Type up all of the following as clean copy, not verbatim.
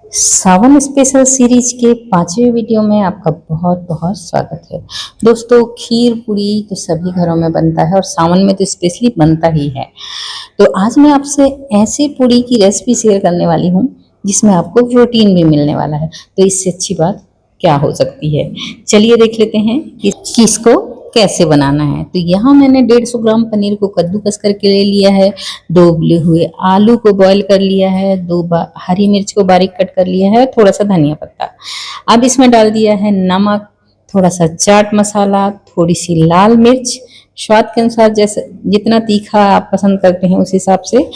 सावन special series के 5वें video में आपका बहुत बहुत स्वागत है। दोस्तों, खीर पूड़ी तो सभी घरों में बनता है और सावन में तो स्पेशली बनता ही है। तो आज मैं आपसे ऐसे पूड़ी की रेसिपी शेयर करने वाली हूँ जिसमें आपको प्रोटीन भी मिलने वाला है। तो इससे अच्छी बात क्या हो सकती है। चलिए देख लेते हैं कि इसको कैसे बनाना है। तो यहाँ मैंने 150 ग्राम पनीर को कद्दूकस करके ले लिया है, 2 उबले हुए आलू को बॉईल कर लिया है, 2 हरी मिर्च को बारीक कट कर लिया है, थोड़ा सा धनिया पत्ता। अब इसमें डाल दिया है नमक, थोड़ा सा चाट मसाला, थोड़ी सी लाल मिर्च, स्वाद के अनुसार जैसे जितना तीखा आप पसंद करते हैं उस हिसाब से,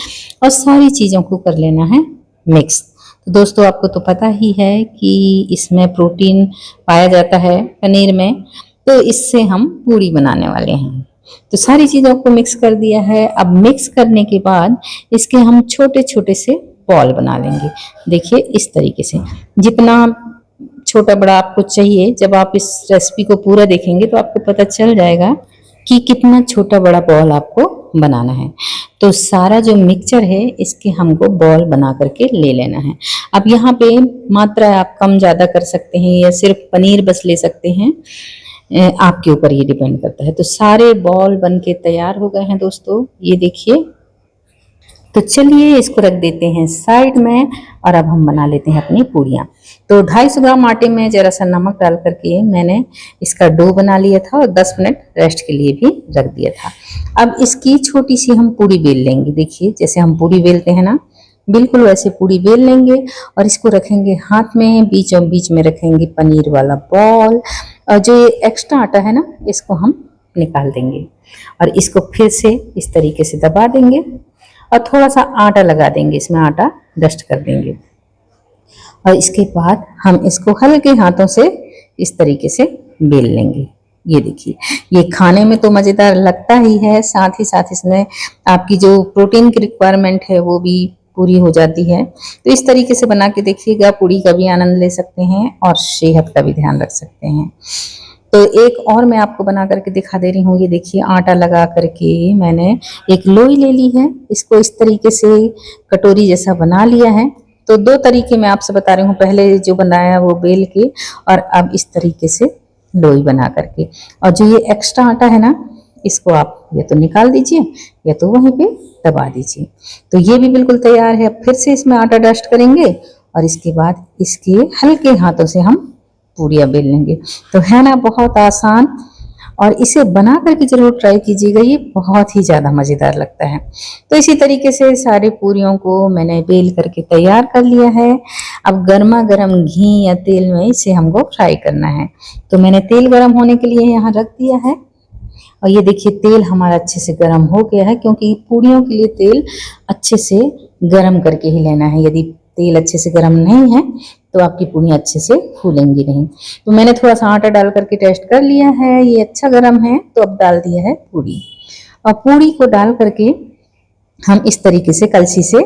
और सारी चीज़ों को कर लेना है मिक्स। तो दोस्तों, आपको तो पता ही है कि इसमें प्रोटीन पाया जाता है पनीर में, तो इससे हम पूड़ी बनाने वाले हैं। तो सारी चीज़ों को मिक्स कर दिया है। अब मिक्स करने के बाद इसके हम छोटे छोटे से बॉल बना लेंगे। देखिए इस तरीके से, जितना छोटा बड़ा आपको चाहिए, जब आप इस रेसिपी को पूरा देखेंगे तो आपको पता चल जाएगा कि कितना छोटा बड़ा बॉल आपको बनाना है। तो सारा जो मिक्सचर है इसके हमको बॉल बना करके ले लेना है। अब यहाँ पे मात्रा आप कम ज़्यादा कर सकते हैं या सिर्फ पनीर बस ले सकते हैं, आपके ऊपर ये डिपेंड करता है। तो सारे बॉल बन के तैयार हो गए हैं दोस्तों, ये देखिए। तो चलिए इसको रख देते हैं साइड में और अब हम बना लेते हैं अपनी पूड़ियाँ। तो 250 ग्राम आटे में जरा सा नमक डाल करके मैंने इसका डो बना लिया था और 10 मिनट रेस्ट के लिए भी रख दिया था। अब इसकी छोटी सी हम पूड़ी बेल लेंगे। देखिए जैसे हम पूड़ी बेलते हैं ना, बिल्कुल वैसे पूड़ी बेल लेंगे और इसको रखेंगे हाथ में, बीचों बीच में रखेंगे पनीर वाला बॉल, और जो ये एक्स्ट्रा आटा है ना इसको हम निकाल देंगे और इसको फिर से इस तरीके से दबा देंगे और थोड़ा सा आटा लगा देंगे, इसमें आटा डस्ट कर देंगे। और इसके बाद हम इसको हल्के हाथों से इस तरीके से बेल लेंगे। ये देखिए, ये खाने में तो मज़ेदार लगता ही है, साथ ही साथ इसमें आपकी जो प्रोटीन की रिक्वायरमेंट है वो भी पूरी हो जाती है। तो इस तरीके से बना के देखिएगा, पूड़ी का भी आनंद ले सकते हैं और सेहत का भी ध्यान रख सकते हैं। तो एक और मैं आपको बना करके दिखा दे रही हूँ। ये देखिए, आटा लगा करके मैंने एक लोई ले ली है, इसको इस तरीके से कटोरी जैसा बना लिया है। तो 2 तरीके मैं आपसे बता रही हूँ, पहले जो बनाया वो बेल के और अब इस तरीके से लोई बना करके। और जो ये एक्स्ट्रा आटा है ना, इसको आप या तो निकाल दीजिए या तो वहीं पे दबा दीजिए। तो ये भी बिल्कुल तैयार है। अब फिर से इसमें आटा डस्ट करेंगे और इसके बाद इसके हल्के हाथों से हम पूड़ियाँ बेल लेंगे। तो है ना बहुत आसान, और इसे बना करके जरूर ट्राई कीजिएगा, ये बहुत ही ज़्यादा मज़ेदार लगता है। तो इसी तरीके से सारी पूरियों को मैंने बेल करके तैयार कर लिया है। अब गर्मा गर्म घी या तेल में इसे हमको फ्राई करना है। तो मैंने तेल गर्म होने के लिए यहाँ रख दिया है और ये देखिए तेल हमारा अच्छे से गर्म हो गया है, क्योंकि पूड़ियों के लिए तेल अच्छे से गर्म करके ही लेना है। यदि तेल अच्छे से गर्म नहीं है तो आपकी पूड़ियाँ अच्छे से फूलेंगी नहीं। तो मैंने थोड़ा सा आटा डाल करके टेस्ट कर लिया है, ये अच्छा गर्म है। तो अब डाल दिया है पूड़ी, और पूड़ी को डाल करके हम इस तरीके से कलछी से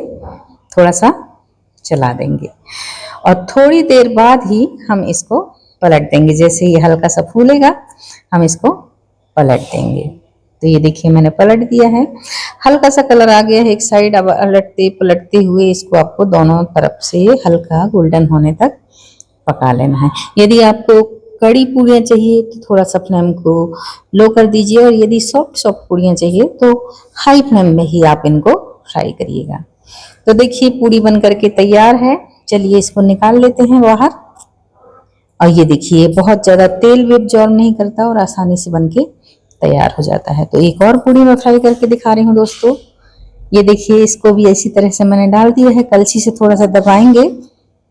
थोड़ा सा चला देंगे और थोड़ी देर बाद ही हम इसको पलट देंगे। जैसे ये हल्का सा फूलेगा हम इसको पलट देंगे। तो ये देखिए मैंने पलट दिया है, हल्का सा कलर आ गया है एक साइड। अब पलटते पलटते हुए इसको आपको दोनों तरफ से हल्का गोल्डन होने तक पका लेना है। यदि आपको कड़ी पूड़ियाँ चाहिए तो थोड़ा सा फ्लेम को लो कर दीजिए, और यदि सॉफ्ट सॉफ्ट पूड़ियाँ चाहिए तो हाई फ्लेम में ही आप इनको फ्राई करिएगा। तो देखिए पूड़ी बन करके तैयार है। चलिए इसको निकाल लेते हैं बाहर। और ये देखिए बहुत ज़्यादा तेल भी एब्जॉर्ब नहीं करता और आसानी से बन के तैयार हो जाता है। तो एक और पूड़ी मैं फ्राई करके दिखा रही हूँ दोस्तों। ये देखिए, इसको भी इसी तरह से मैंने डाल दिया है, कलछी से थोड़ा सा दबाएंगे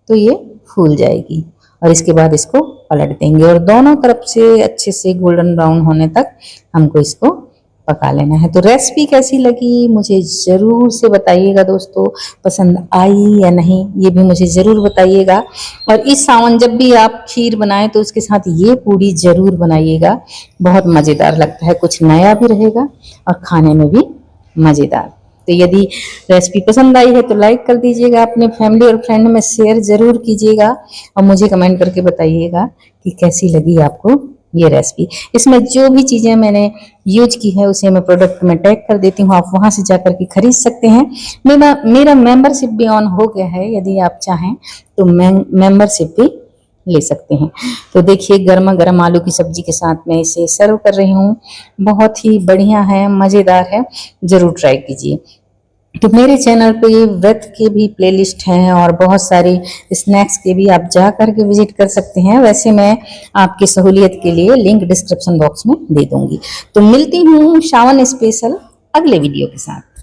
तो ये फूल जाएगी और इसके बाद इसको पलट देंगे और दोनों तरफ से अच्छे से गोल्डन ब्राउन होने तक हमको इसको पका लेना है। तो रेसिपी कैसी लगी मुझे ज़रूर से बताइएगा दोस्तों, पसंद आई या नहीं ये भी मुझे ज़रूर बताइएगा। और इस सावन जब भी आप खीर बनाएं तो उसके साथ ये पूड़ी ज़रूर बनाइएगा, बहुत मज़ेदार लगता है, कुछ नया भी रहेगा और खाने में भी मज़ेदार। तो यदि रेसिपी पसंद आई है तो लाइक कर दीजिएगा, अपने फैमिली और फ्रेंड में शेयर ज़रूर कीजिएगा और मुझे कमेंट करके बताइएगा कि कैसी लगी आपको ये रेसिपी। इसमें जो भी चीज़ें मैंने यूज की है उसे मैं प्रोडक्ट में टैग कर देती हूँ, आप वहाँ से जाकर के खरीद सकते हैं। मेरा मेंबरशिप भी ऑन हो गया है, यदि आप चाहें तो मेंबरशिप भी ले सकते हैं। तो देखिए गर्मा गर्म आलू की सब्जी के साथ मैं इसे सर्व कर रही हूँ। बहुत ही बढ़िया है, मज़ेदार है, ज़रूर ट्राई कीजिए। तो मेरे चैनल पे व्रत के भी प्लेलिस्ट हैं और बहुत सारे स्नैक्स के भी आप जा कर के विजिट कर सकते हैं। वैसे मैं आपकी सहूलियत के लिए लिंक डिस्क्रिप्शन बॉक्स में दे दूंगी। तो मिलती हूँ श्रावण स्पेशल अगले वीडियो के साथ।